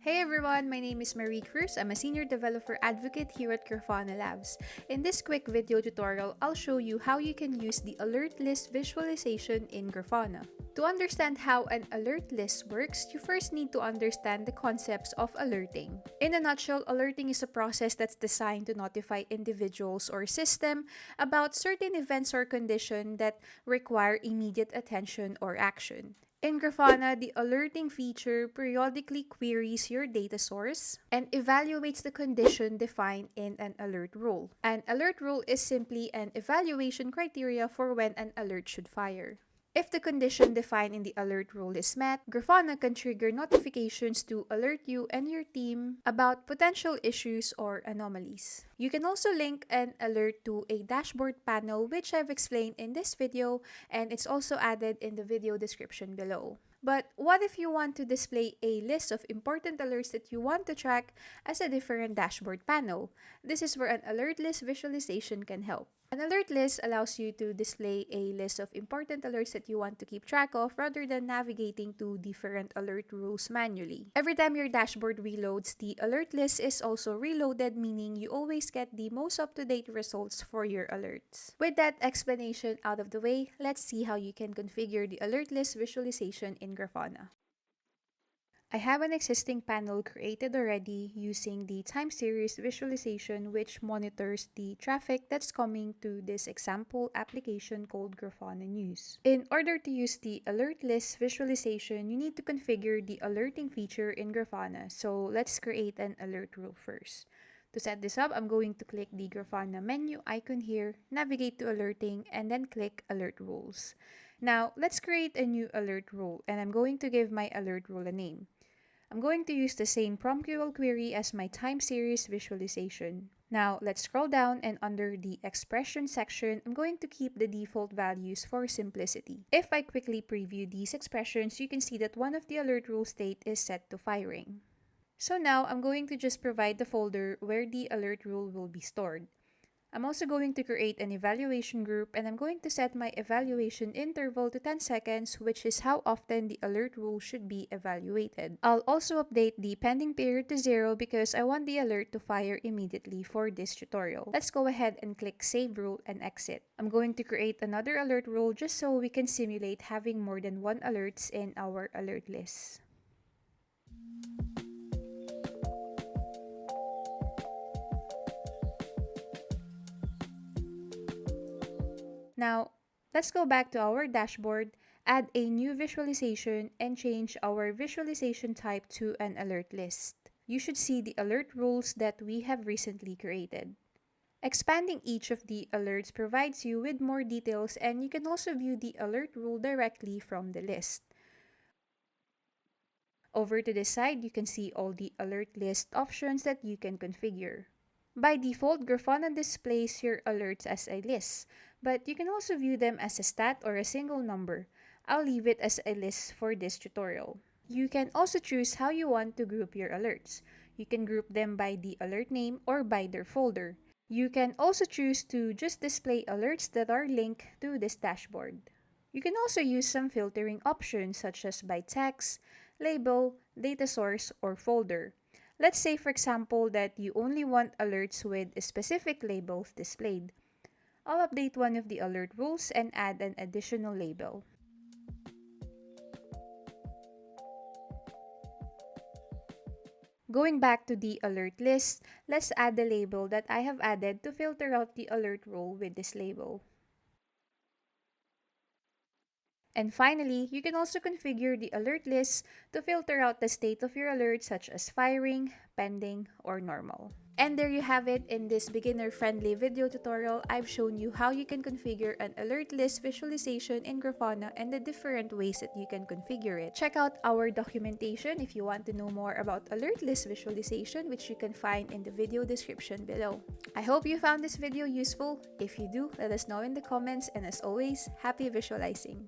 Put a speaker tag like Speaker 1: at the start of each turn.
Speaker 1: Hey everyone, my name is Cruz. I'm a senior developer advocate here at Grafana Labs. In this quick video tutorial, I'll show you how you can use the alert list visualization in Grafana. To understand how an alert list works, you first need to understand the concepts of alerting. In a nutshell, alerting is a process that's designed to notify individuals or system about certain events or conditions that require immediate attention or action. In Grafana, the alerting feature periodically queries your data source and evaluates the condition defined in an alert rule. An alert rule is simply an evaluation criteria for when an alert should fire. If the condition defined in the alert rule is met, Grafana can trigger notifications to alert you and your team about potential issues or anomalies. You can also link an alert to a dashboard panel, which I've explained in this video, and it's also added in the video description below. But what if you want to display a list of important alerts that you want to track as a different dashboard panel? This is where an alert list visualization can help. An alert list allows you to display a list of important alerts that you want to keep track of rather than navigating to different alert rules manually. Every time your dashboard reloads, the alert list is also reloaded, meaning you always get the most up-to-date results for your alerts. With that explanation out of the way, let's see how you can configure the alert list visualization in Grafana. I have an existing panel created already using the time series visualization, which monitors the traffic that's coming to this example application called Grafana News. In order to use the alert list visualization, you need to configure the alerting feature in Grafana. So let's create an alert rule first. To set this up, I'm going to click the Grafana menu icon here, navigate to alerting, and then click alert rules. Now, let's create a new alert rule, and I'm going to give my alert rule a name. I'm going to use the same PromQL query as my time series visualization. Now, let's scroll down, and under the expression section, I'm going to keep the default values for simplicity. If I quickly preview these expressions, you can see that one of the alert rule state is set to firing. So now, I'm going to just provide the folder where the alert rule will be stored. I'm also going to create an evaluation group, and I'm going to set my evaluation interval to 10 seconds, which is how often the alert rule should be evaluated. I'll also update the pending period to 0 because I want the alert to fire immediately for this tutorial. Let's go ahead and click Save Rule and exit. I'm going to create another alert rule just so we can simulate having more than one alerts in our alert list. Now, let's go back to our dashboard, add a new visualization, and change our visualization type to an alert list. You should see the alert rules that we have recently created. Expanding each of the alerts provides you with more details, and you can also view the alert rule directly from the list. Over to the side, you can see all the alert list options that you can configure. By default, Grafana displays your alerts as a list, but you can also view them as a stat or a single number. I'll leave it as a list for this tutorial. You can also choose how you want to group your alerts. You can group them by the alert name or by their folder. You can also choose to just display alerts that are linked to this dashboard. You can also use some filtering options such as by text, label, data source, or folder. Let's say, for example, that you only want alerts with specific labels displayed. I'll update one of the alert rules and add an additional label. Going back to the alert list, let's add the label that I have added to filter out the alert rule with this label. And finally, you can also configure the alert list to filter out the state of your alert, such as firing, pending, or normal. And there you have it. In this beginner-friendly video tutorial, I've shown you how you can configure an alert list visualization in Grafana and the different ways that you can configure it. Check out our documentation if you want to know more about alert list visualization, which you can find in the video description below. I hope you found this video useful. If you do, let us know in the comments, and as always, happy visualizing!